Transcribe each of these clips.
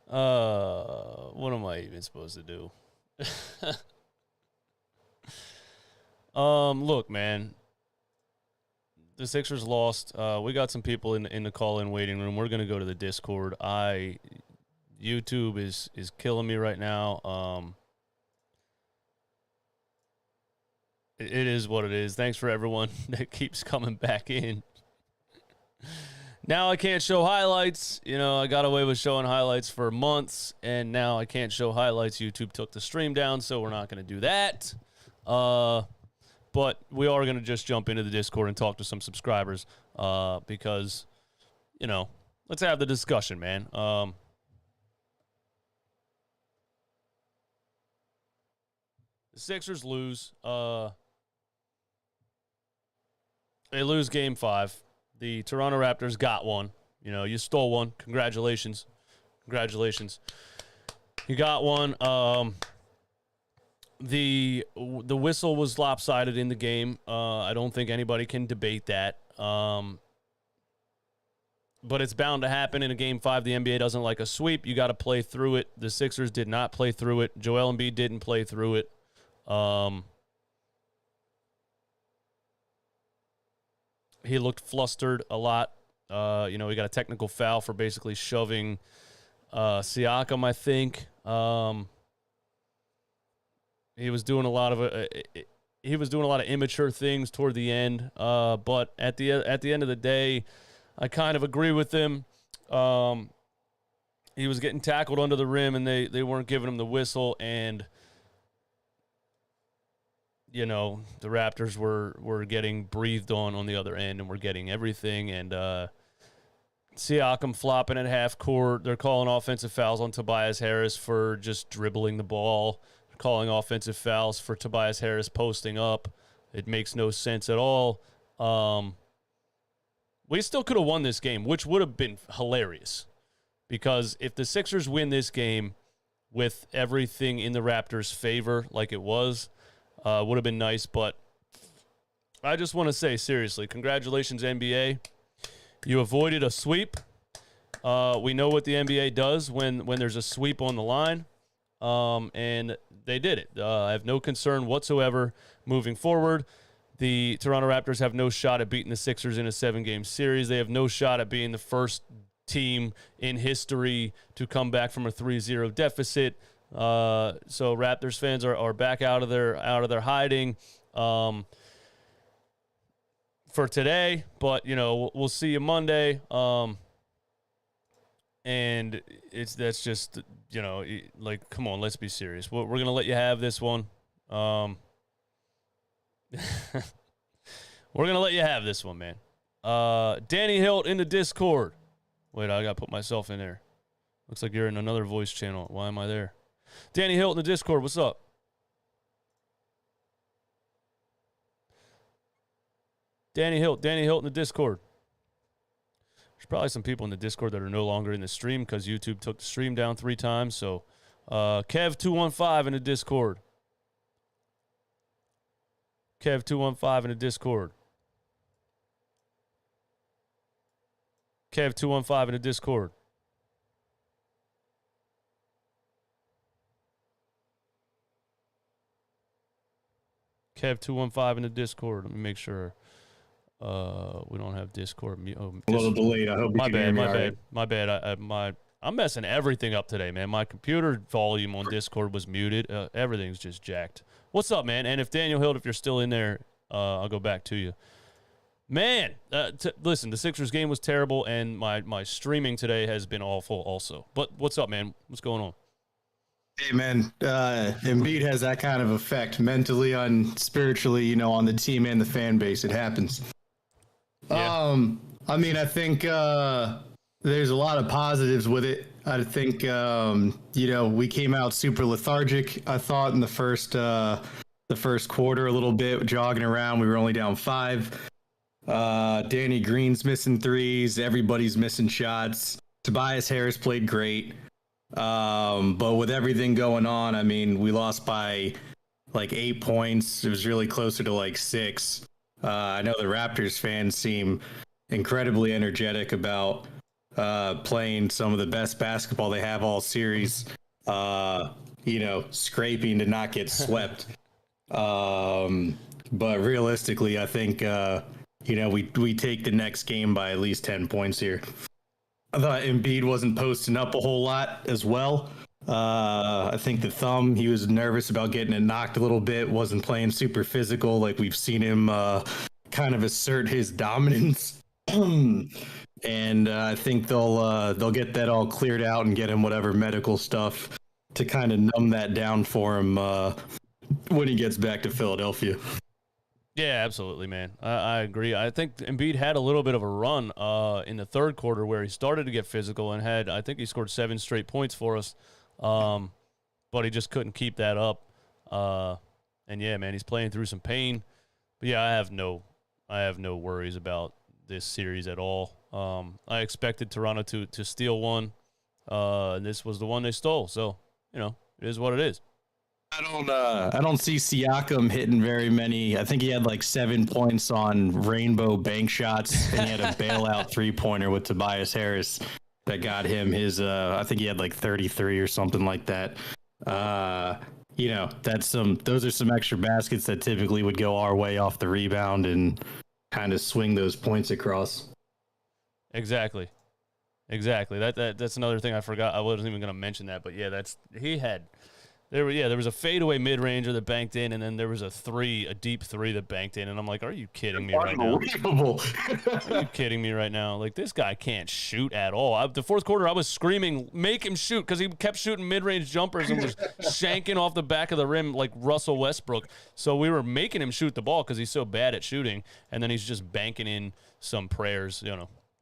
What am I even supposed to do? Look, man. The Sixers lost. We got some people in the call-in waiting room. We're gonna go to the Discord. YouTube is killing me right now. It is what it is. Thanks for everyone that keeps coming back in. Now I can't show highlights. You know, I got away with showing highlights for months, and now I can't show highlights. YouTube took the stream down, so we're not going to do that. But we are going to just jump into the Discord and talk to some subscribers because, you know, let's have the discussion, man. The Sixers lose. They lose Game 5. The Toronto Raptors got one. You know, you stole one. Congratulations. Congratulations. You got one. The whistle was lopsided in the game. I don't think anybody can debate that. But it's bound to happen in a Game 5. The NBA doesn't like a sweep. You got to play through it. The Sixers did not play through it. Joel Embiid didn't play through it. He looked flustered a lot. You know, he got a technical foul for basically shoving Siakam, I think. He was doing a lot of immature things toward the end. But at the end of the day, I kind of agree with him. He was getting tackled under the rim, and they weren't giving him the whistle. And you know, the Raptors were getting breathed on the other end, and we're getting everything. And Siakam flopping at half court. They're calling offensive fouls on Tobias Harris for just dribbling the ball. They're calling offensive fouls for Tobias Harris posting up. It makes no sense at all. We still could have won this game, which would have been hilarious. Because if the Sixers win this game with everything in the Raptors' favor like it was, would have been nice, but I just want to say, seriously, congratulations, NBA. You avoided a sweep. We know what the NBA does when there's a sweep on the line, and they did it. I have no concern whatsoever moving forward. The Toronto Raptors have no shot at beating the Sixers in a 7-game series. They have no shot at being the first team in history to come back from a 3-0 deficit. So Raptors fans are back out of their hiding for today, but you know, we'll see you Monday. And that's just, you know, like, come on, let's be serious. We're going to let you have this one. We're going to let you have this one, man. Danny Hilt in the Discord. Wait, I got to put myself in there. Looks like you're in another voice channel. Why am I there? Danny Hilt in the Discord, what's up? Danny Hilt in the Discord. There's probably some people in the Discord that are no longer in the stream because YouTube took the stream down 3 times. So, Kev215 in the Discord. Kev215 in the Discord. Kev215 in the Discord. Kev215 in the Discord. Let me make sure we don't have Discord. A little delayed. I hope my bad. I'm messing everything up today, man. My computer volume on Discord was muted. Everything's just jacked. What's up, man? And if Daniel Hilt, if you're still in there, I'll go back to you. Man, listen, the Sixers game was terrible, and my streaming today has been awful also. But what's up, man? What's going on? Hey, man, Embiid has that kind of effect mentally and spiritually, you know, on the team and the fan base. It happens. Yeah. I mean, I think there's a lot of positives with it. I think, you know, we came out super lethargic, I thought, in the first quarter a little bit, jogging around. We were only down 5. Danny Green's missing threes. Everybody's missing shots. Tobias Harris played great. But with everything going on, I mean, we lost by like 8 points. It was really closer to like 6. I know the Raptors fans seem incredibly energetic about playing some of the best basketball they have all series, scraping to not get swept. But realistically, I think, we take the next game by at least 10 points here. I thought Embiid wasn't posting up a whole lot as well. I think the thumb, he was nervous about getting it knocked a little bit, wasn't playing super physical like we've seen him kind of assert his dominance. And I think they'll get that all cleared out and get him whatever medical stuff to kind of numb that down for him when he gets back to Philadelphia. Yeah, absolutely, man. I agree. I think Embiid had a little bit of a run in the third quarter where he started to get physical and I think he scored 7 straight points for us, but he just couldn't keep that up. And yeah, man, he's playing through some pain. But yeah, I have no worries about this series at all. I expected Toronto to steal one, and this was the one they stole. So, it is what it is. I don't see Siakam hitting very many. I think he had like 7 points on rainbow bank shots, and he had a bailout 3-pointer with Tobias Harris that got him his. I think he had like 33 or something like that. Those are some extra baskets that typically would go our way off the rebound and kind of swing those points across. Exactly. That's another thing I forgot. I wasn't even going to mention that, but yeah, there was a fadeaway mid-ranger that banked in, and then there was a deep three that banked in, and I'm like, are you kidding me right now? Are you kidding me right now? Like, this guy can't shoot at all. The fourth quarter, I was screaming, make him shoot, because he kept shooting mid-range jumpers and was shanking off the back of the rim like Russell Westbrook. So we were making him shoot the ball because he's so bad at shooting, and then he's just banking in some prayers.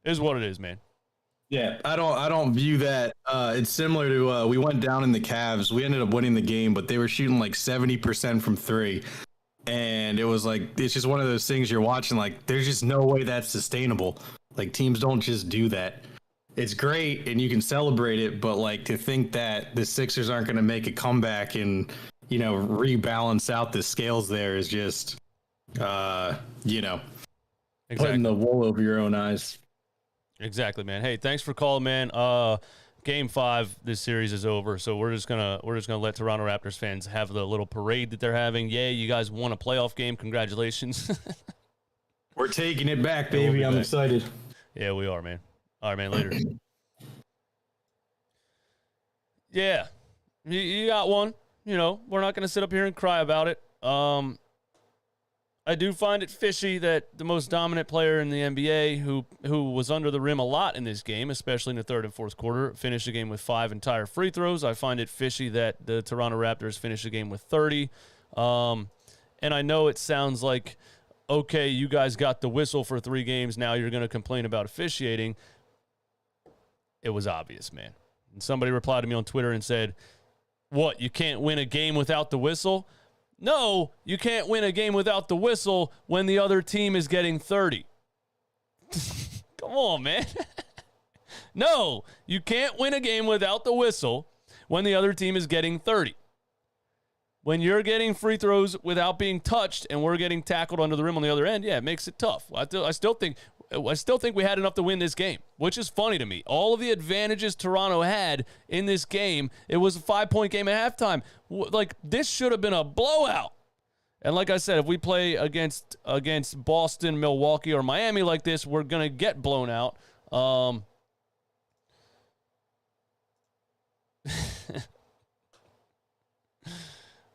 Is what it is, man. Yeah, I don't view that. It's similar to we went down in the Cavs. We ended up winning the game, but they were shooting like 70% from three. And it was like, it's just one of those things you're watching, like, there's just no way that's sustainable. Like, teams don't just do that. It's great and you can celebrate it, but like to think that the Sixers aren't going to make a comeback and, rebalance out the scales there is just, exactly. Putting the wool over your own eyes. Exactly, man. Hey, thanks for calling, man. Game 5, this series is over, so we're just gonna let Toronto Raptors fans have the little parade that they're having. Yay, you guys won a playoff game. Congratulations. We're taking it back, baby. I'm excited. Yeah, we are, man. All right, man. Later. Yeah, you got one. We're not gonna sit up here and cry about it. I do find it fishy that the most dominant player in the NBA, who was under the rim a lot in this game, especially in the third and fourth quarter, finished the game with 5 entire free throws. I find it fishy that the Toronto Raptors finished the game with 30. And I know it sounds like, okay, you guys got the whistle for 3 games. Now you're going to complain about officiating. It was obvious, man. And somebody replied to me on Twitter and said, what, you can't win a game without the whistle? No, you can't win a game without the whistle when the other team is getting 30. Come on, man. No, you can't win a game without the whistle when the other team is getting 30. When you're getting free throws without being touched and we're getting tackled under the rim on the other end, yeah, it makes it tough. I still think we had enough to win this game, which is funny to me. All of the advantages Toronto had in this game, it was a 5-point game at halftime. Like, this should have been a blowout. And like I said, if we play against Boston, Milwaukee, or Miami like this, we're going to get blown out.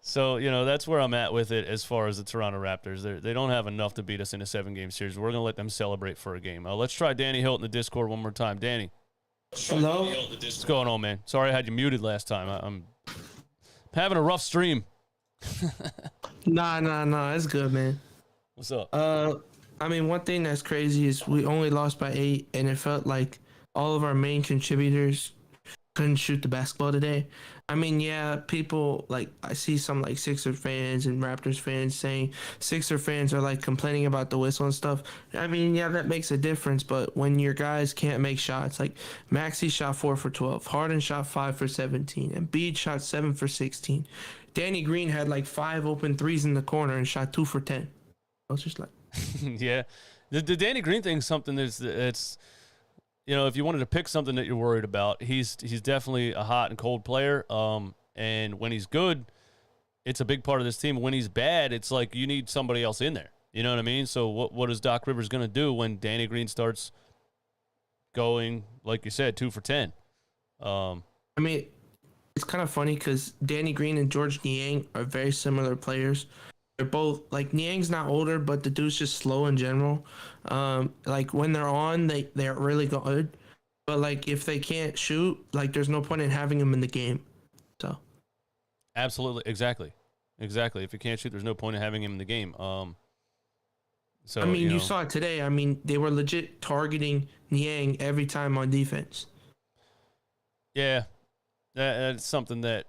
So, that's where I'm at with it as far as the Toronto Raptors. They don't have enough to beat us in a 7-game series. We're going to let them celebrate for a game. Let's try Danny Hilton in the Discord one more time. Danny. Hello? What's going on, man? Sorry I had you muted last time. I'm having a rough stream. Nah. It's good, man. What's up? One thing that's crazy is we only lost by 8, and it felt like all of our main contributors couldn't shoot the basketball today. People, like, I see some, like, Sixer fans and Raptors fans saying Sixer fans are, like, complaining about the whistle and stuff. That makes a difference, but when your guys can't make shots, like, Maxey shot 4 for 12, Harden shot 5 for 17, and Embiid shot 7 for 16. Danny Green had, like, 5 open threes in the corner and shot 2 for 10. I was just like... Yeah. The Danny Green thing is something that's if you wanted to pick something that you're worried about, he's definitely a hot and cold player. And when he's good, it's a big part of this team. When he's bad, it's like you need somebody else in there. You know what I mean? So what is Doc Rivers going to do when Danny Green starts going, like you said, 2 for 10? I mean, it's kind of funny because Danny Green and George Niang are very similar players. They're both, like, Niang's not older, but the dude's just slow in general. Like, when they're on, they're really good. But, like, if they can't shoot, like, there's no point in having them in the game. So. Absolutely. Exactly. If you can't shoot, there's no point in having him in the game. So I mean, you saw it today. I mean, they were legit targeting Niang every time on defense. Yeah. That's something that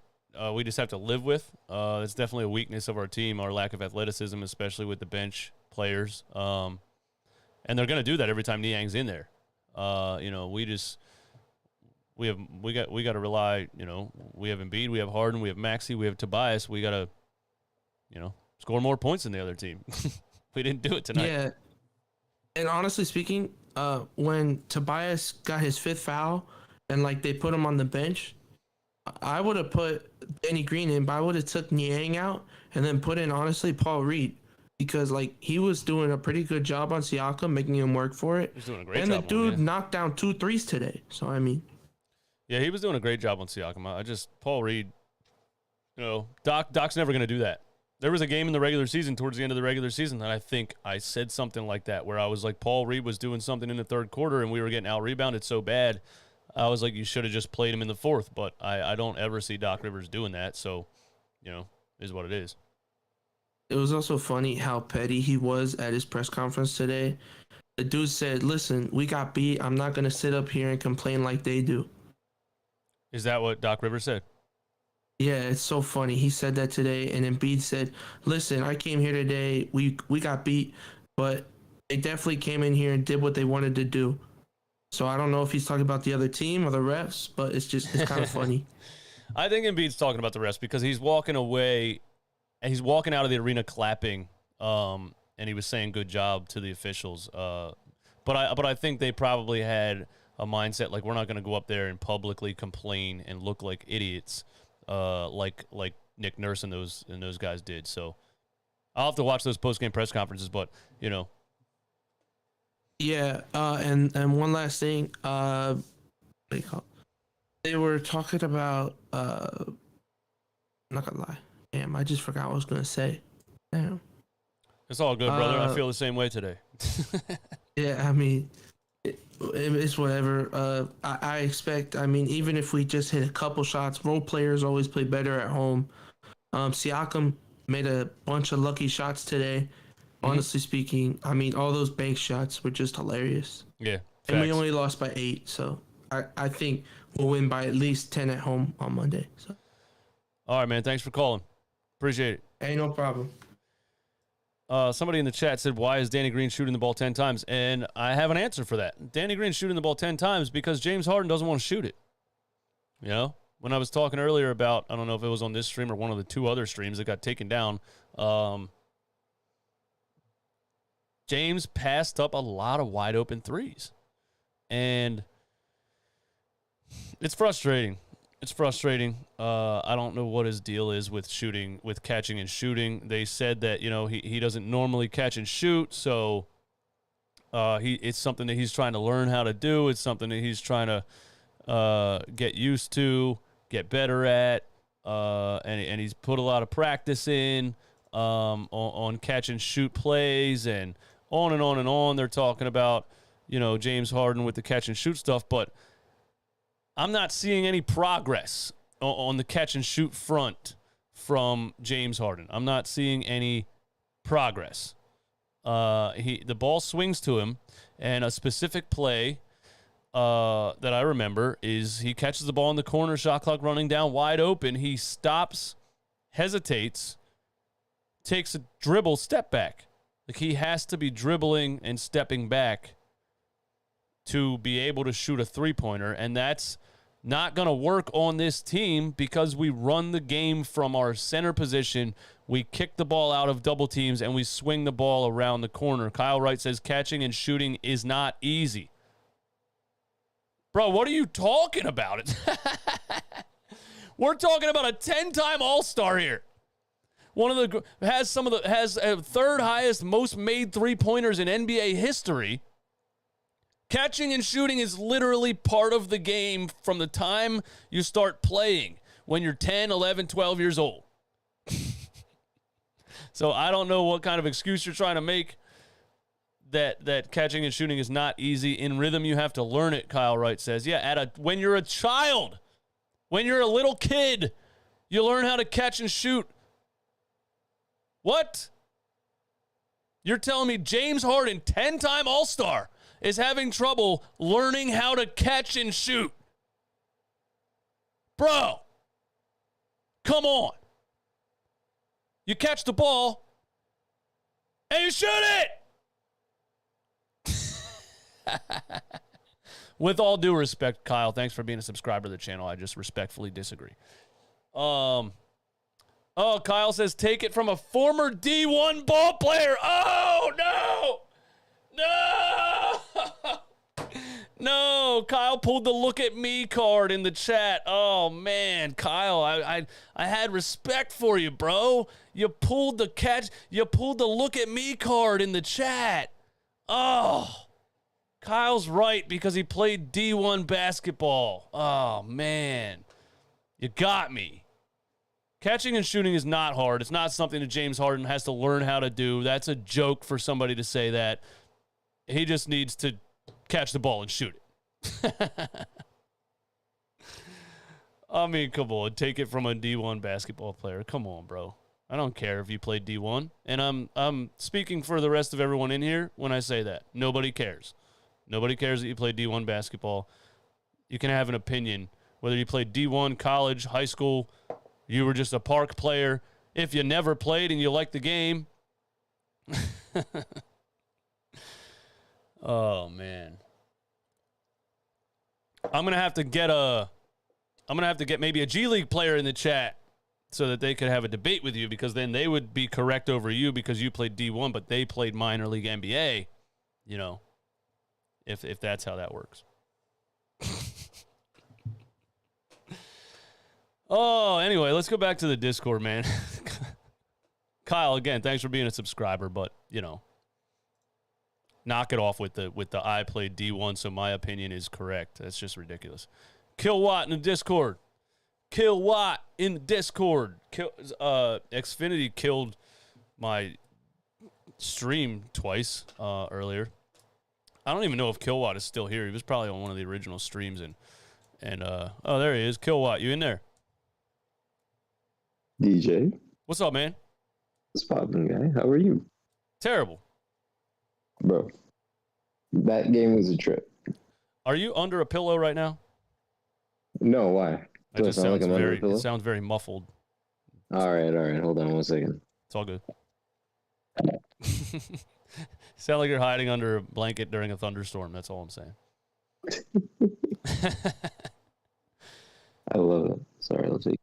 we just have to live with. It's definitely a weakness of our team, our lack of athleticism, especially with the bench players. And they're going to do that every time Niang's in there. We got to rely. We have Embiid, we have Harden, we have Maxey, we have Tobias. We got to, score more points than the other team. We didn't do it tonight. Yeah. And honestly speaking, when Tobias got his 5th foul and like they put him on the bench, I would have put Danny Green in, but I would have took Niang out and then put in, honestly, Paul Reed, because like he was doing a pretty good job on Siakam, making him work for it. He's doing a great job. And the dude knocked down 2 threes today. So I mean, yeah, he was doing a great job on Siakam. Paul Reed, Doc's never going to do that. There was a game in the regular season, towards the end of the regular season, that I think I said something like that, where I was like, Paul Reed was doing something in the third quarter and we were getting out-rebounded so bad. I was like, you should have just played him in the fourth, but I don't ever see Doc Rivers doing that, so, is what it is. It was also funny how petty he was at his press conference today. The dude said, listen, we got beat. I'm not going to sit up here and complain like they do. Is that what Doc Rivers said? Yeah, it's so funny. He said that today, and Embiid said, listen, I came here today. We got beat, but they definitely came in here and did what they wanted to do. So I don't know if he's talking about the other team or the refs, but it's kind of funny. I think Embiid's talking about the refs because he's walking away, and he's walking out of the arena clapping, and he was saying good job to the officials. But I think they probably had a mindset like, we're not going to go up there and publicly complain and look like idiots, like Nick Nurse and those guys did. So I'll have to watch those post-game press conferences, but Yeah, and one last thing, they were talking about, I'm not gonna lie, damn, I just forgot what I was gonna say. Damn. It's all good, brother. I feel the same way today. Yeah, I mean, it's whatever. I expect, I mean, even if we just hit a couple shots, role players always play better at home. Siakam made a bunch of lucky shots today. Honestly speaking, I mean, all those bank shots were just hilarious. Yeah. And we only lost by 8, so I think we'll win by at least 10 at home on Monday. So. All right, man. Thanks for calling. Appreciate it. Hey, no problem. Somebody in the chat said, why is Danny Green shooting the ball 10 times? And I have an answer for that. Danny Green's shooting the ball 10 times because James Harden doesn't want to shoot it. When I was talking earlier about, I don't know if it was on this stream or one of the 2 other streams that got taken down, James passed up a lot of wide open threes. And it's frustrating. I don't know what his deal is with catching and shooting. They said that, he doesn't normally catch and shoot, so it's something that he's trying to learn how to do. It's something that he's trying to get used to, get better at, and he's put a lot of practice in on catch and shoot plays and on and on and on. They're talking about, James Harden with the catch and shoot stuff, but I'm not seeing any progress on the catch and shoot front from James Harden. I'm not seeing any progress. The ball swings to him, and a specific play that I remember is he catches the ball in the corner, shot clock running down, wide open. He stops, hesitates, takes a dribble, step back. Like, he has to be dribbling and stepping back to be able to shoot a three-pointer, and that's not going to work on this team because we run the game from our center position. We kick the ball out of double teams, and we swing the ball around the corner. Kyle Wright says catching and shooting is not easy. Bro, what are you talking about? We're talking about a 10-time All-Star here. Has third highest most made three-pointers in NBA history. Catching and shooting is literally part of the game from the time you start playing when you're 10, 11, 12 years old. So I don't know what kind of excuse you're trying to make that catching and shooting is not easy. In rhythm, you have to learn it, Kyle Wright says. Yeah, when you're a child, when you're a little kid, you learn how to catch and shoot. What? You're telling me James Harden, 10-time All-Star, is having trouble learning how to catch and shoot? Bro, come on. You catch the ball and you shoot it. With all due respect, Kyle, thanks for being a subscriber to the channel. I just respectfully disagree. Kyle says, take it from a former D1 ball player. Oh, no. No, Kyle pulled the look at me card in the chat. Oh, man, Kyle, I had respect for you, bro. You pulled the look at me card in the chat. Oh, Kyle's right because he played D1 basketball. Oh, man, you got me. Catching and shooting is not hard. It's not something that James Harden has to learn how to do. That's a joke for somebody to say that. He just needs to catch the ball and shoot it. I mean, come on. Take it from a D1 basketball player. Come on, bro. I don't care if you played D1. And I'm speaking for the rest of everyone in here when I say that. Nobody cares. Nobody cares that you played D1 basketball. You can have an opinion. Whether you played D1, college, high school, you were just a park player. If you never played and you like the game. Oh, man. I'm going to have to get maybe a G League player in the chat so that they could have a debate with you, because then they would be correct over you because you played D1, but they played minor league NBA, you know, if that's how that works. Oh, anyway, let's go back to the Discord, man. Kyle, again, thanks for being a subscriber, but, you know, knock it off with the I played D1, so my opinion is correct. That's just ridiculous. Kill Watt in the Discord. Kill Watt in the Discord. Xfinity killed my stream twice earlier. I don't even know if Kill Watt is still here. He was probably on one of the original streams, and oh, there he is. Kill Watt, you in there? DJ. What's up, man? What's poppin', guy? How are you? Terrible. Bro, that game was a trip. Are you under a pillow right now? No, why? It just sounds it sounds very muffled. All right. Hold on 1 second. It's all good. Sound like you're hiding under a blanket during a thunderstorm. That's all I'm saying. I love it. Sorry, let's see.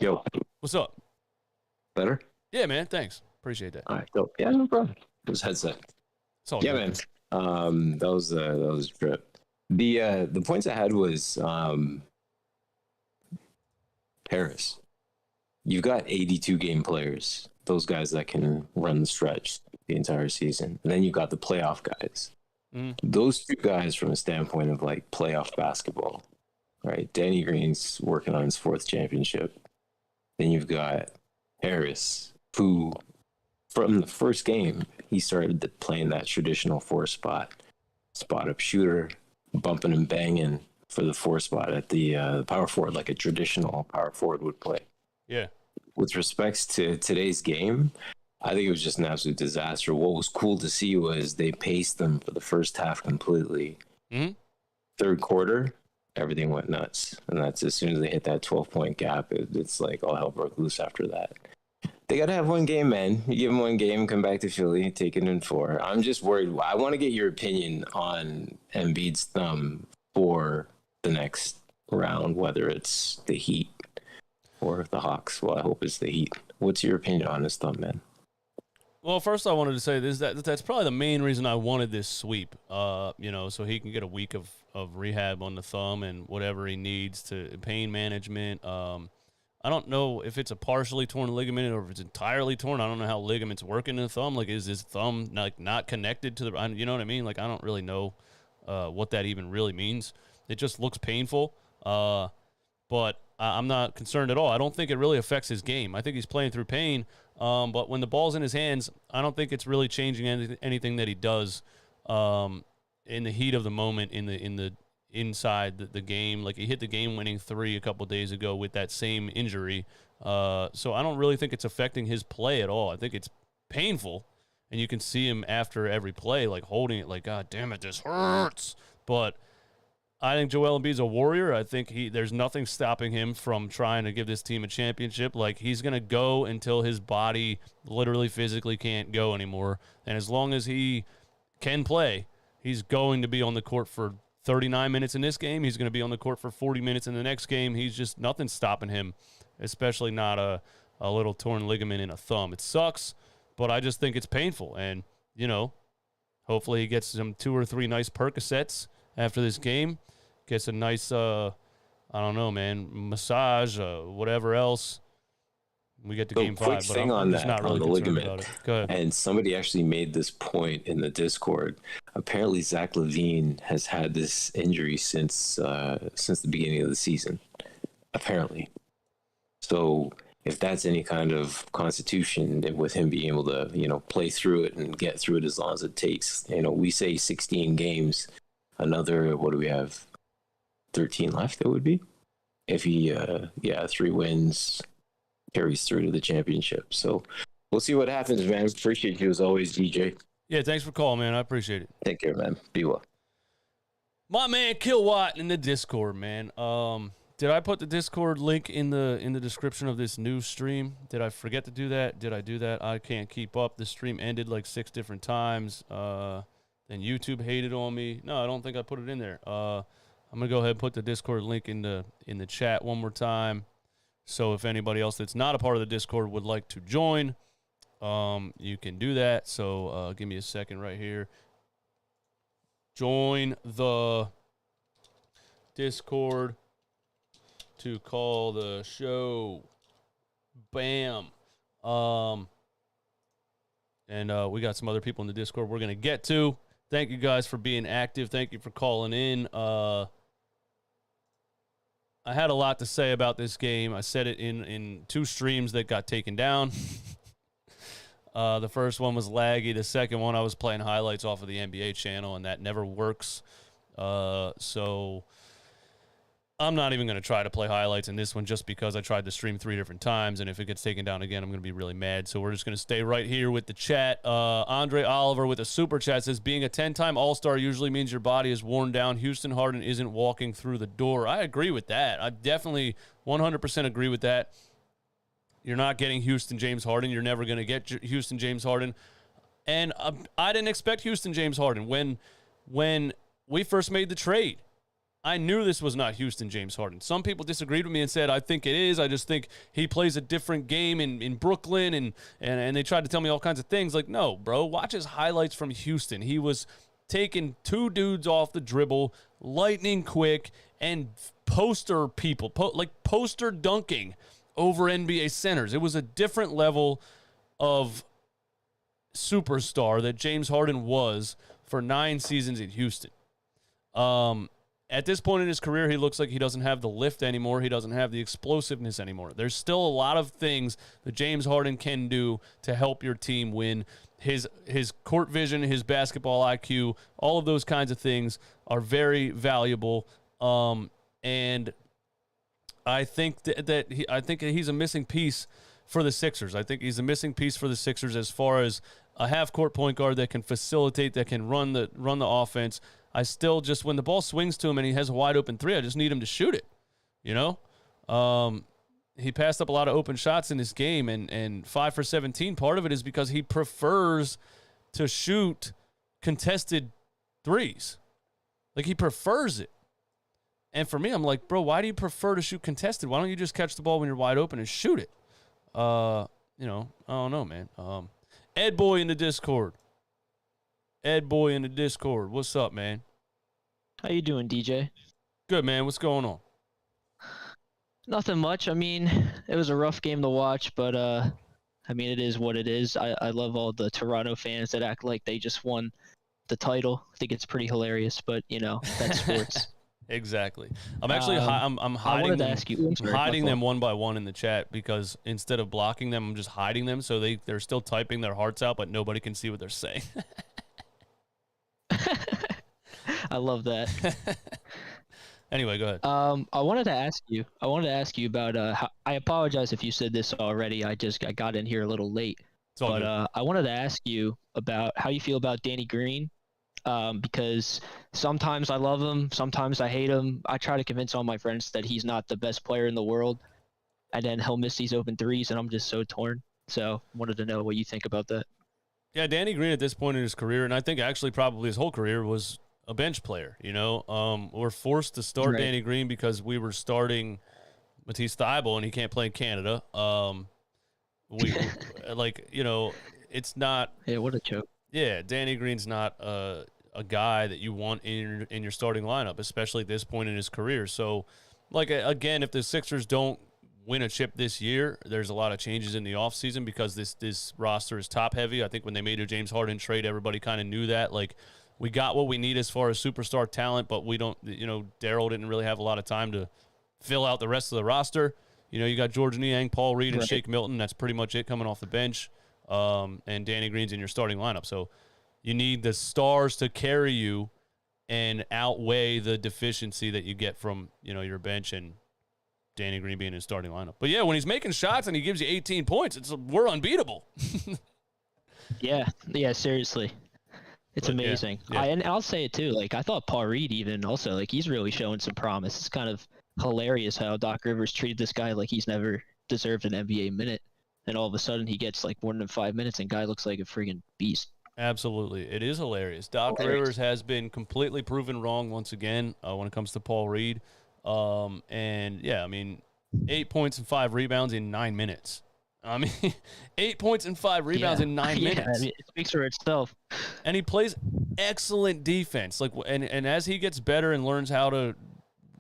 Yo. What's up? Better? Yeah, man. Thanks. Appreciate that. All right. Dope. Yeah, no problem. It was headset. It's all Yeah, good. man. That was a trip. The points I had was Paris. You've got 82 game players. Those guys that can run the stretch the entire season. And then you've got the playoff guys. Mm. Those two guys from a standpoint of like playoff basketball, right? Danny Green's working on his 4th championship. Then you've got Harris, who from the first game, he started playing that traditional 4 spot up shooter, bumping and banging for the 4 spot at the power forward, like a traditional power forward would play. Yeah. With respects to today's game, I think it was just an absolute disaster. What was cool to see was they paced them for the first half completely. Mm-hmm. Third quarter, everything went nuts. And that's as soon as they hit that 12-point gap, it's like all hell broke loose after that. They got to have one game, man. You give them one game, come back to Philly, take it in 4. I'm just worried. I want to get your opinion on Embiid's thumb for the next round, whether it's the Heat or the Hawks. Well, I hope it's the Heat. What's your opinion on his thumb, man? Well, first I wanted to say this that's probably the main reason I wanted this sweep. So he can get a week of rehab on the thumb and whatever he needs to pain management. I don't know if it's a partially torn ligament or if it's entirely torn. I don't know how ligaments work in the thumb. Like, is his thumb not connected to the? You know what I mean? Like, I don't really know what that even really means. It just looks painful. But I'm not concerned at all. I don't think it really affects his game. I think he's playing through pain. But when the ball's in his hands, I don't think it's really changing anything that he does in the heat of the moment in the inside the game. Like, he hit the game-winning 3 a couple days ago with that same injury. So I don't really think it's affecting his play at all. I think it's painful, and you can see him after every play, like, holding it like, God damn it, this hurts. But I think Joel Embiid's a warrior. I think there's nothing stopping him from trying to give this team a championship. Like, he's going to go until his body literally physically can't go anymore. And as long as he can play, he's going to be on the court for 39 minutes in this game. He's going to be on the court for 40 minutes in the next game. He's just nothing stopping him, especially not a little torn ligament in a thumb. It sucks, but I just think it's painful. And, hopefully he gets some 2 or 3 nice Percocets after this game. Gets a nice, I don't know, man, massage, whatever else. We get to game 5. Quick thing on that, not really on the ligament. about it. Go ahead. And somebody actually made this point in the Discord. Apparently, Zach LaVine has had this injury since the beginning of the season. Apparently. So if that's any kind of constitution with him being able to, play through it and get through it as long as it takes, we say 16 games, another, what do we have? 13 left, it would be. If he, 3 wins, carries through to the championship. So we'll see what happens, man. Appreciate you as always, DJ. Yeah, thanks for calling, man. I appreciate it. Take care, man. Be well. My man Killwatt in the Discord, man. Did I put the Discord link in the description of this new stream? Did I forget to do that? Did I do that? I can't keep up. The stream ended like 6 different times. Then YouTube hated on me. No, I don't think I put it in there. I'm going to go ahead and put the Discord link in the chat one more time. So if anybody else that's not a part of the Discord would like to join, you can do that. So give me a second right here. Join the Discord to call the show. Bam. And we got some other people in the Discord we're going to get to. Thank you guys for being active. Thank you for calling in. I had a lot to say about this game. I said it in 2 streams that got taken down. The first one was laggy. The second one, I was playing highlights off of the NBA channel, and that never works. So I'm not even going to try to play highlights in this one just because I tried to stream 3 different times, and if it gets taken down again, I'm going to be really mad. So we're just going to stay right here with the chat. Andre Oliver with a super chat says, being a 10-time All-Star usually means your body is worn down. Houston Harden isn't walking through the door. I agree with that. I definitely 100% agree with that. You're not getting Houston James Harden. You're never going to get Houston James Harden. And I didn't expect Houston James Harden. When we first made the trade, I knew this was not Houston James Harden. Some people disagreed with me and said, I think it is. I just think he plays a different game in Brooklyn, and they tried to tell me all kinds of things. Like, no, bro, watch his highlights from Houston. He was taking 2 dudes off the dribble, lightning quick, and poster people, poster dunking over NBA centers. It was a different level of superstar that James Harden was for 9 seasons in Houston. At this point in his career, he looks like he doesn't have the lift anymore. He doesn't have the explosiveness anymore. There's still a lot of things that James Harden can do to help your team win. His court vision, his basketball IQ, all of those kinds of things are very valuable. And I think I think he's a missing piece for the Sixers. I think he's a missing piece for the Sixers as far as a half-court point guard that can facilitate, that can run the offense. I still just, when the ball swings to him and he has a wide-open 3, I just need him to shoot it, He passed up a lot of open shots in this game, and 5 for 17, part of it is because he prefers to shoot contested threes. Like, he prefers it. And for me, I'm like, bro, why do you prefer to shoot contested? Why don't you just catch the ball when you're wide open and shoot it? I don't know, man. Ed Boy in the Discord. Ed Boy in the Discord. What's up, man? How you doing, DJ? Good, man. What's going on? Nothing much. I mean, it was a rough game to watch, but I mean, it is what it is. I love all the Toronto fans that act like they just won the title. I think it's pretty hilarious, but you know, that's sports. Exactly. I'm actually I'm I hiding wanted to them, ask you. I'm hiding them one by one in the chat because instead of blocking them, I'm just hiding them so they're still typing their hearts out, but nobody can see what they're saying. I love that. Anyway, go ahead. I wanted to ask you about how, I apologize if you said this already. I got in here a little late. It's all But good. I wanted to ask you about how you feel about Danny Green, because sometimes I love him, sometimes I hate him. I try to convince all my friends that he's not the best player in the world, and then he'll miss these open threes, and I'm just so torn. So wanted to know what you think about that. Yeah, Danny Green at this point in his career, and I think actually probably his whole career, was a bench player. You know, we're forced to start Right. Danny Green because we were starting Matisse Thybulle, and he can't play in Canada. We like, you know, it's not. Yeah, what a joke. Yeah, Danny Green's not a guy that you want in your starting lineup, especially at this point in his career. So, like, again, if the Sixers don't win a chip this year, there's a lot of changes in the offseason because this roster is top heavy. I think when they made a James Harden trade, everybody kind of knew that. Like, we got what we need as far as superstar talent, but we don't, you know, Daryl didn't really have a lot of time to fill out the rest of the roster. You know, you got George Niang, Paul Reed, and Right. Shake Milton. That's pretty much it coming off the bench. And Danny Green's in your starting lineup. So you need the stars to carry you and outweigh the deficiency that you get from, you know, your bench and Danny Green being in his starting lineup. But yeah, when he's making shots and he gives you 18 points, we're unbeatable. Yeah, seriously. It's But, yeah, amazing. yeah. And I'll say it too. Like, I thought Paul Reed even also, like, he's really showing some promise. It's kind of hilarious how Doc Rivers treated this guy like he's never deserved an NBA minute, and all of a sudden he gets like more than 5 minutes, and guy looks like a friggin' beast. Absolutely. It is hilarious. Doc Hilarious. Rivers has been completely proven wrong once again when it comes to Paul Reed. And, yeah, I mean, 8 points and 5 rebounds in 9 minutes. I mean, 8 points and 5 rebounds in 9 Yeah, minutes. I mean, it speaks for itself. And he plays excellent defense. Like, and as he gets better and learns how to,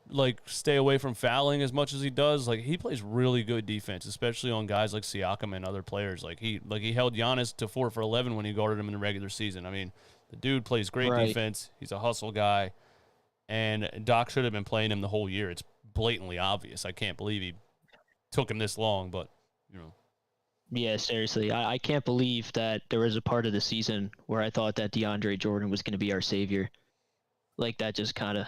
like, stay away from fouling as much as he does, like, he plays really good defense, especially on guys like Siakam and other players. Like he held Giannis to 4 for 11 when he guarded him in the regular season. I mean, the dude plays great Right. defense. He's a hustle guy, and Doc should have been playing him the whole year. It's blatantly obvious. I can't believe he took him this long, but, you know. Yeah, seriously. I can't believe that there was a part of the season where I thought that DeAndre Jordan was going to be our savior. Like, that just kind of,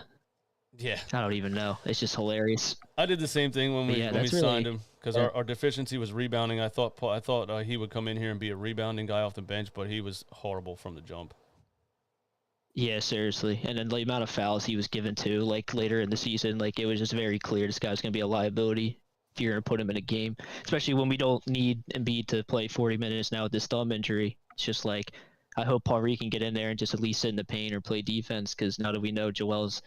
Yeah. I don't even know. It's just hilarious. I did the same thing when we Yeah, when we that's really- signed him because yeah. our deficiency was rebounding. I thought he would come in here and be a rebounding guy off the bench, but he was horrible from the jump. Yeah, seriously. And then the amount of fouls he was given to, like, later in the season, like, it was just very clear this guy's going to be a liability if you're going to put him in a game, especially when we don't need Embiid to play 40 minutes now with this thumb injury. It's just like, I hope Paul Reed can get in there and just at least sit in the paint or play defense, because now that we know Joel's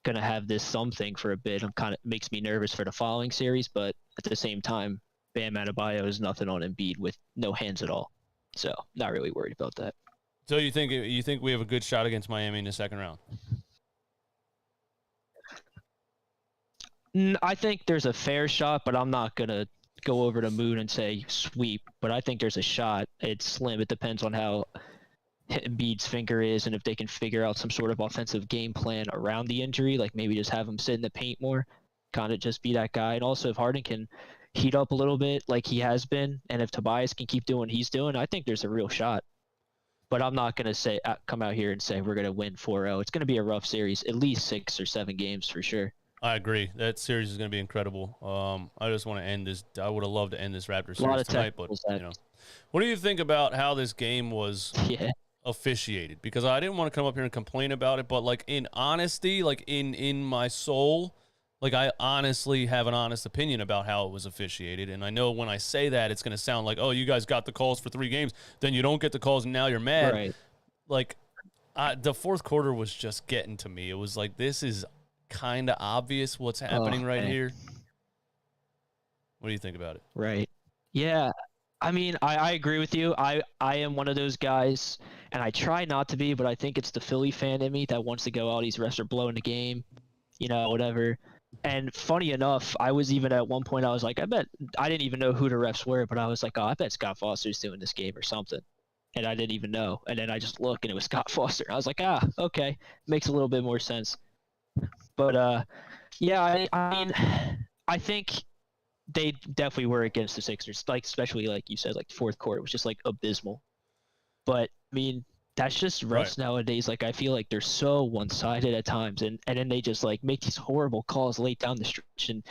going to have this thumb thing for a bit, makes me nervous for the following series, but at the same time, Bam Adebayo is nothing on Embiid with no hands at all. So, not really worried about that. So you think we have a good shot against Miami in the second round? I think there's a fair shot, but I'm not going to go over the moon and say sweep, but I think there's a shot. It's slim. It depends on how Embiid's finger is and if they can figure out some sort of offensive game plan around the injury, like maybe just have him sit in the paint more, kind of just be that guy. And also if Harden can heat up a little bit like he has been, and if Tobias can keep doing what he's doing, I think there's a real shot. But I'm not going to say come out here and say we're going to win 4-0. It's going to be a rough series, at least 6 or 7 games for sure. I agree. That series is going to be incredible. I just want to end this. I would have loved to end this Raptors A lot series of tonight, but technicals, you know, what do you think about how this game was Yeah. officiated? Because I didn't want to come up here and complain about it, but like in honesty, like in my soul, like I honestly have an honest opinion about how it was officiated. And I know when I say that, it's going to sound like, oh, you guys got the calls for 3 games, then you don't get the calls, and now you're mad. Right. Like the fourth quarter was just getting to me. It was like, this is kind of obvious what's happening right man. here. What do you think about it? Right. Yeah. I mean, I agree with you. I am one of those guys, and I try not to be, but I think it's the Philly fan in me that wants to go, oh, these refs are blowing the game, whatever. And funny enough, I was even at one point, I was like, I didn't even know who the refs were, but I was like, oh, I bet Scott Foster's doing this game or something. And I didn't even know. And then I just look, and it was Scott Foster. I was like, okay, makes a little bit more sense. But yeah, I mean, I think they definitely were against the Sixers, like especially like you said, like fourth quarter was just like abysmal. But I mean, that's just refs Right. nowadays. Like I feel like they're so one-sided at times, and then they just like make these horrible calls late down the stretch, and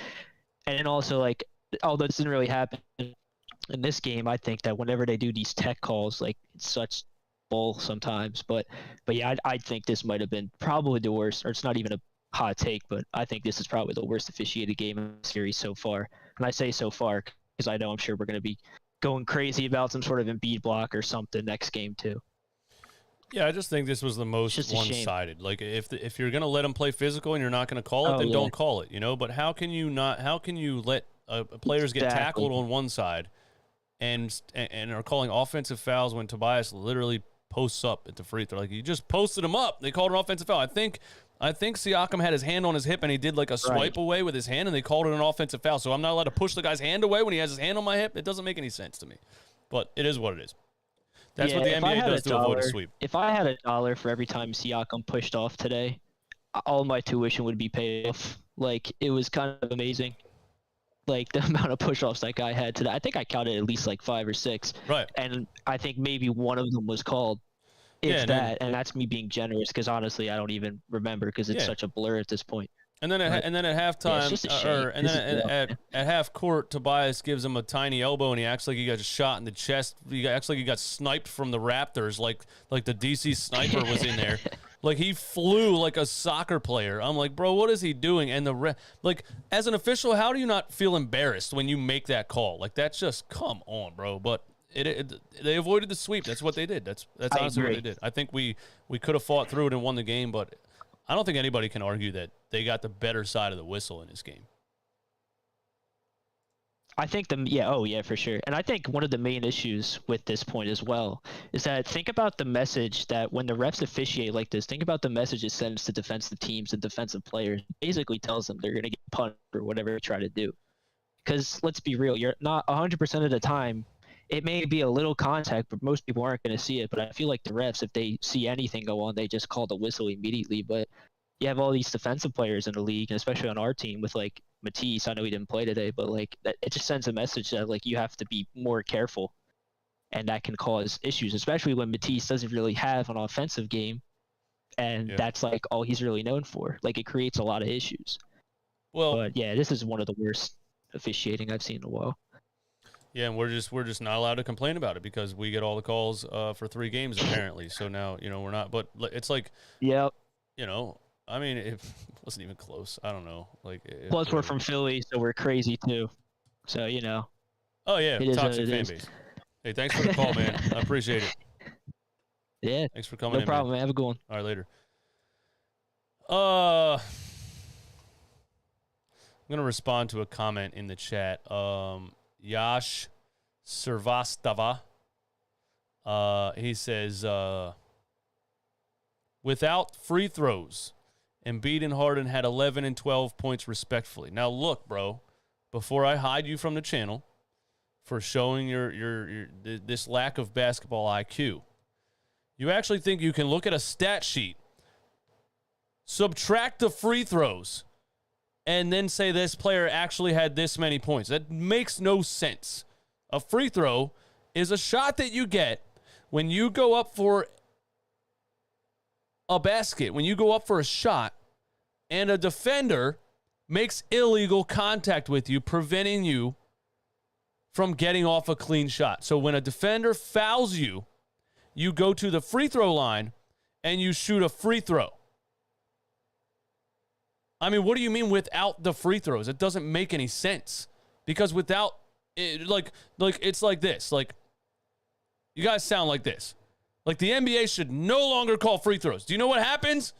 then also like, although this didn't really happen in this game, I think that whenever they do these tech calls, like it's such bull sometimes. But yeah, I think this might have been probably the worst, or it's not even a hot take, but I think this is probably the worst officiated game in the series so far. And I say so far because I know I'm sure we're going to be going crazy about some sort of Embiid block or something next game too. Yeah, I just think this was the most just a shame. one-sided. Like if you're going to let them play physical and you're not going to call it, then don't call it, But how can you not? How can you let players get tackled on one side and are calling offensive fouls when Tobias literally posts up at the free throw? Like, you just posted him up. They called an offensive foul. I think Siakam had his hand on his hip and he did like a swipe away with his hand, and they called it an offensive foul. So I'm not allowed to push the guy's hand away when he has his hand on my hip. It doesn't make any sense to me. But it is what it is. That's what the NBA does to avoid a sweep. If I had $1 for every time Siakam pushed off today, all my tuition would be paid off. Like, it was kind of amazing. Like, the amount of push-offs that guy had today. I think I counted at least like 5 or 6. Right. And I think maybe one of them was called. And that's me being generous, because honestly, I don't even remember because it's such a blur at this point. And then at halftime, at half court, Tobias gives him a tiny elbow, and he acts like he got shot in the chest. He acts like he got sniped from the Raptors, like the DC sniper was in there. Like, he flew like a soccer player. I'm like, bro, what is he doing? And as an official, how do you not feel embarrassed when you make that call? Like, that's just, come on, bro. But they avoided the sweep. That's what they did. That's honestly what they did. I think we could have fought through it and won the game, but I don't think anybody can argue that they got the better side of the whistle in this game. I think for sure. And I think one of the main issues with this point as well is that think about the message that when the refs officiate like this, think about the message it sends to defensive teams and defensive players. It basically tells them they're going to get punished for whatever they try to do. Because let's be real, you're not 100% of the time. It may be a little contact, but most people aren't going to see it. But I feel like the refs, if they see anything go on, they just call the whistle immediately. But you have all these defensive players in the league, and especially on our team with like Matisse. I know he didn't play today, but like it just sends a message that like you have to be more careful, and that can cause issues, especially when Matisse doesn't really have an offensive game, and that's like all he's really known for. Like, it creates a lot of issues. Well, but yeah, this is one of the worst officiating I've seen in a while. Yeah, and we're just not allowed to complain about it because we get all the calls for 3 games apparently. So now, we're not. But it's like, I mean, it wasn't even close. I don't know. Like, plus we're from Philly, so we're crazy too. So Oh yeah, toxic fan base. Hey, thanks for the call, man. I appreciate it. Yeah, thanks for coming in. No problem, man. Have a good one. All right, later. I'm gonna respond to a comment in the chat. Yash Servastava. He says, without free throws, Embiid and Harden had 11 and 12 points respectively. Now, look, bro, before I hide you from the channel for showing your this lack of basketball IQ, you actually think you can look at a stat sheet, subtract the free throws, and then say this player actually had this many points? That makes no sense. A free throw is a shot that you get when you go up for a basket, when you go up for a shot, and a defender makes illegal contact with you, preventing you from getting off a clean shot. So when a defender fouls you, you go to the free throw line and you shoot a free throw. I mean, what do you mean without the free throws? It doesn't make any sense. Because without it, like it's like this. Like, you guys sound like this. Like, the NBA should no longer call free throws. Do you know what happens?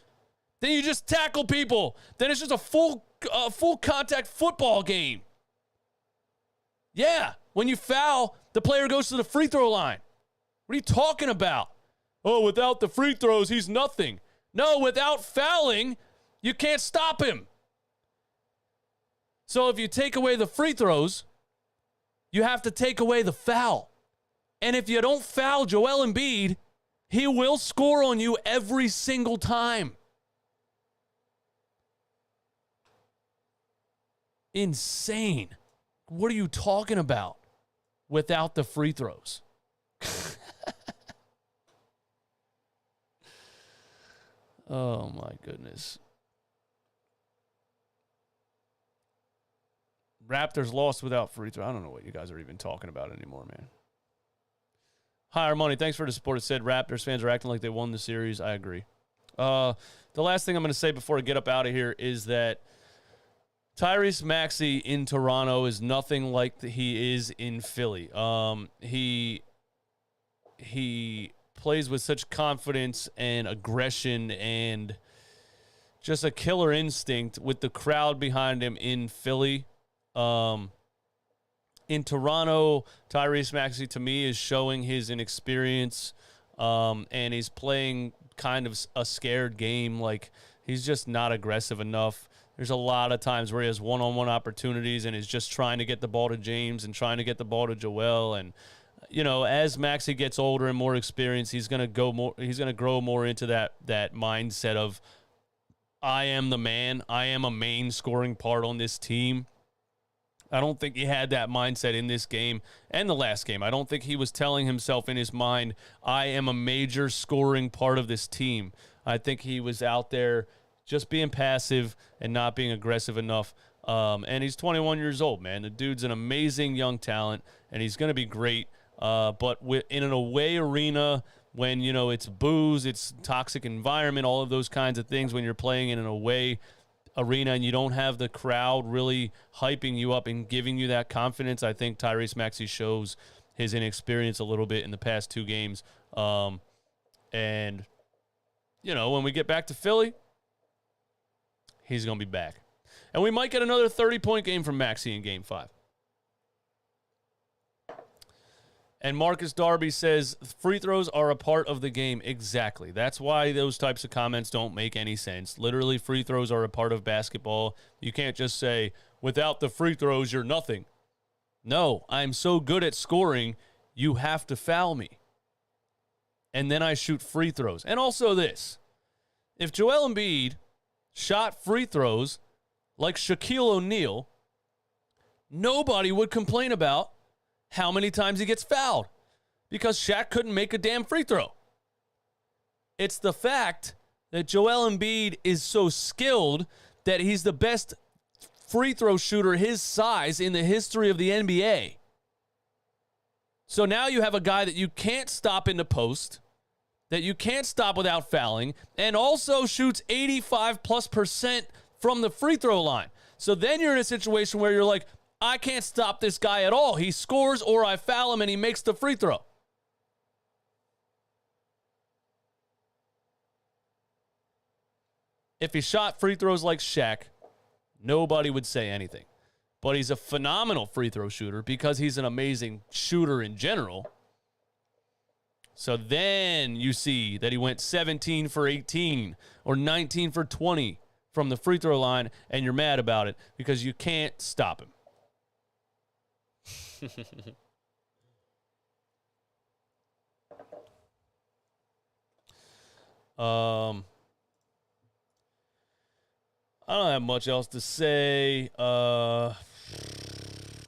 Then you just tackle people. Then it's just a full contact football game. Yeah, when you foul, The player goes to the free throw line. What are you talking about? Oh, without the free throws, he's nothing. No, without fouling, you can't stop him. So if you take away the free throws, you have to take away the foul. And if you don't foul Joel Embiid, he will score on you every single time. Insane. What are you talking about without the free throws? Oh, my goodness. Raptors lost without free throw. I don't know what you guys are even talking about anymore, man. Higher money. Thanks for the support. It said Raptors fans are acting like they won the series. I agree. The last thing I'm going to say before I get up out of here is that Tyrese Maxey in Toronto is nothing like he is in Philly. He plays with such confidence and aggression and just a killer instinct with the crowd behind him in Philly. In Toronto, Tyrese Maxey, to me, is showing his inexperience, and he's playing kind of a scared game. Like, he's just not aggressive enough. There's a lot of times where he has one-on-one opportunities and is just trying to get the ball to James and trying to get the ball to Joel. And, you know, as Maxey gets older and more experienced, he's going to grow more into that mindset of, I am the man. I am a main scoring part on this team. I don't think he had that mindset in this game and the last game. I don't think he was telling himself in his mind, I am a major scoring part of this team. I think he was out there just being passive and not being aggressive enough. And he's 21 years old, man. The dude's an amazing young talent, and he's going to be great. But in an away arena, when, you know, it's booze, it's toxic environment, all of those kinds of things, when you're playing in an away arena and you don't have the crowd really hyping you up and giving you that confidence, I think Tyrese Maxey shows his inexperience a little bit in the past two games. And, you know, when we get back to Philly, he's going to be back. And we might get another 30-point game from Maxey in Game 5. And Marcus Darby says, free throws are a part of the game. Exactly. That's why those types of comments don't make any sense. Literally, free throws are a part of basketball. You can't just say, without the free throws, you're nothing. No, I'm so good at scoring, you have to foul me. And then I shoot free throws. And also this, if Joel Embiid shot free throws like Shaquille O'Neal, nobody would complain about how many times he gets fouled, because Shaq couldn't make a damn free throw. It's the fact that Joel Embiid is so skilled that he's the best free throw shooter his size in the history of the NBA. So now you have a guy that you can't stop in the post, that you can't stop without fouling, and also shoots 85+% from the free throw line. So then you're in a situation where you're like, I can't stop this guy at all. He scores or I foul him and he makes the free throw. If he shot free throws like Shaq, nobody would say anything. But he's a phenomenal free throw shooter because he's an amazing shooter in general. So then you see that he went 17 for 18 or 19 for 20 from the free throw line, and you're mad about it because you can't stop him. I don't have much else to say.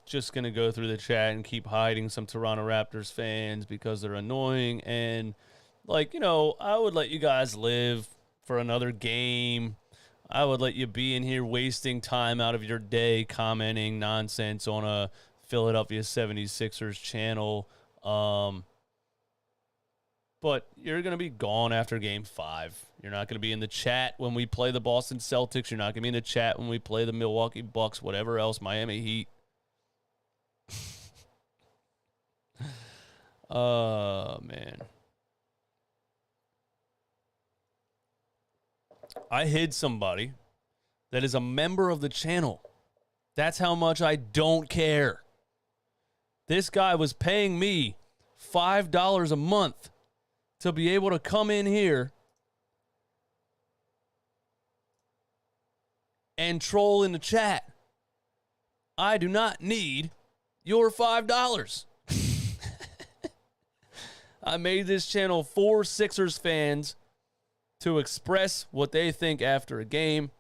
Just going to go through the chat and keep hiding some Toronto Raptors fans because they're annoying. And, like, you know, I would let you guys live for another game. I would let you be in here wasting time out of your day commenting nonsense on a Philadelphia 76ers channel. But you're going to be gone after Game 5. You're not going to be in the chat when we play the Boston Celtics. You're not going to be in the chat when we play the Milwaukee Bucks, whatever else, Miami Heat. Oh, man. I hid somebody that is a member of the channel. That's how much I don't care. This guy was paying me $5 a month to be able to come in here and troll in the chat. I do not need your $5. I made this channel for Sixers fans to express what they think after a game.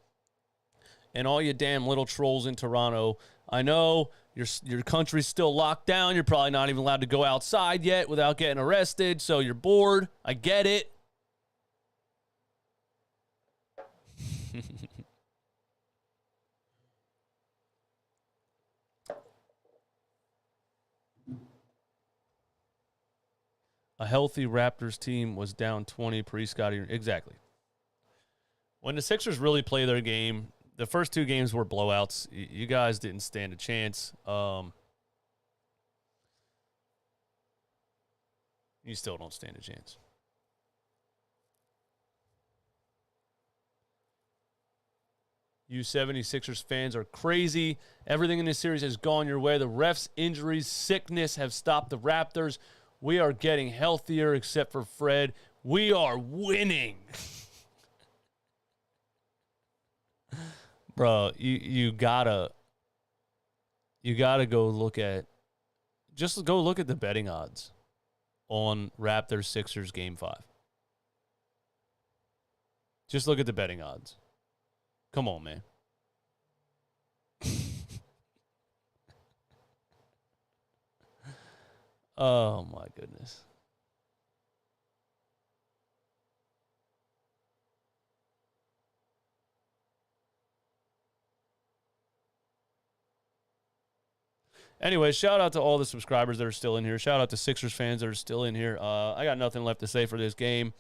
And all you damn little trolls in Toronto, I know your country's still locked down. You're probably not even allowed to go outside yet without getting arrested, so you're bored. I get it. A healthy Raptors team was down 20 pre-Scotty. Exactly. When the Sixers really play their game, the first two games were blowouts. You guys didn't stand a chance. You still don't stand a chance. You 76ers fans are crazy. Everything in this series has gone your way. The refs' injuries, sickness have stopped the Raptors. We are getting healthier except for Fred. We are winning. Bro, you gotta go look at the betting odds on Raptors Sixers game 5. Just look at the betting odds. Come on, man. Oh my goodness. Anyway, shout out to all the subscribers that are still in here. Shout out to Sixers fans that are still in here. I got nothing left to say for this game.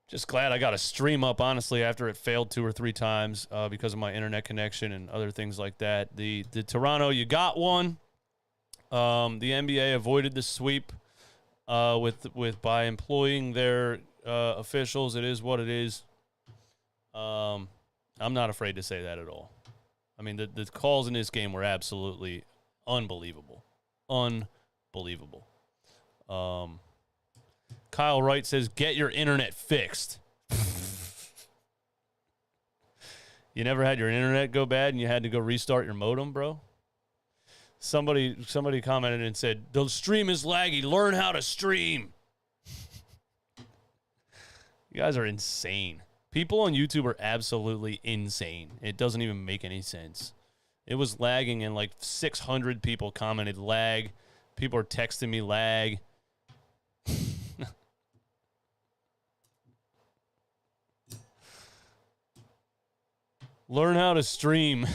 Just glad I got a stream up, honestly, after it failed 2 or 3 times because of my internet connection and other things like that. The Toronto, you got one. The NBA avoided the sweep by employing their officials. It is what it is. I'm not afraid to say that at all. I mean, the calls in this game were absolutely unbelievable. Unbelievable. Kyle Wright says, get your internet fixed. You never had your internet go bad and you had to go restart your modem, bro? Somebody commented and said, the stream is laggy. Learn how to stream. You guys are insane. People on YouTube are absolutely insane. It doesn't even make any sense. It was lagging and like 600 people commented lag. People are texting me lag. Learn how to stream.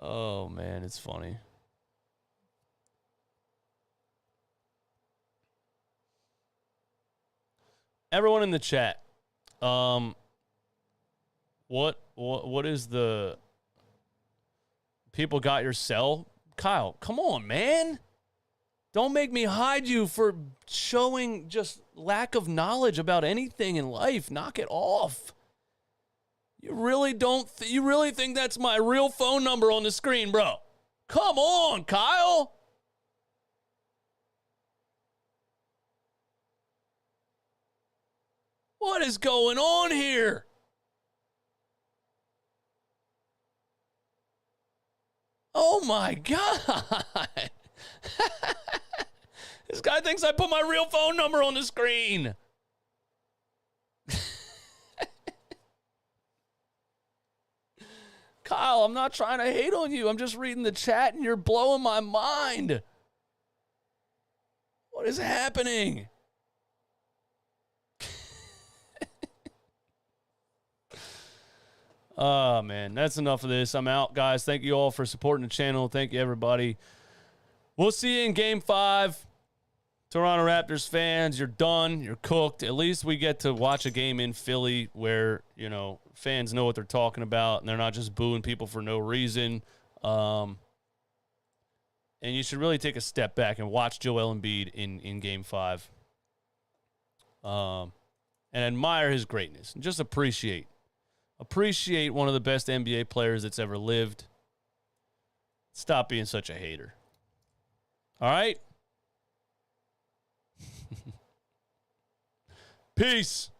Oh, man, it's funny. Everyone in the chat, what is the people got your cell? Kyle, come on, man. Don't make me hide you for showing just lack of knowledge about anything in life. Knock it off. You really you really think that's my real phone number on the screen, bro? Come on, Kyle. What is going on here? Oh my God. This guy thinks I put my real phone number on the screen. Kyle, I'm not trying to hate on you. I'm just reading the chat and you're blowing my mind. What is happening? Oh, man, that's enough of this. I'm out, guys. Thank you all for supporting the channel. Thank you, everybody. We'll see you in Game 5. Toronto Raptors fans, you're done. You're cooked. At least we get to watch a game in Philly where, you know, fans know what they're talking about and they're not just booing people for no reason. And you should really take a step back and watch Joel Embiid in Game 5. And admire his greatness and just appreciate Appreciate one of the best NBA players that's ever lived. Stop being such a hater. All right? Peace.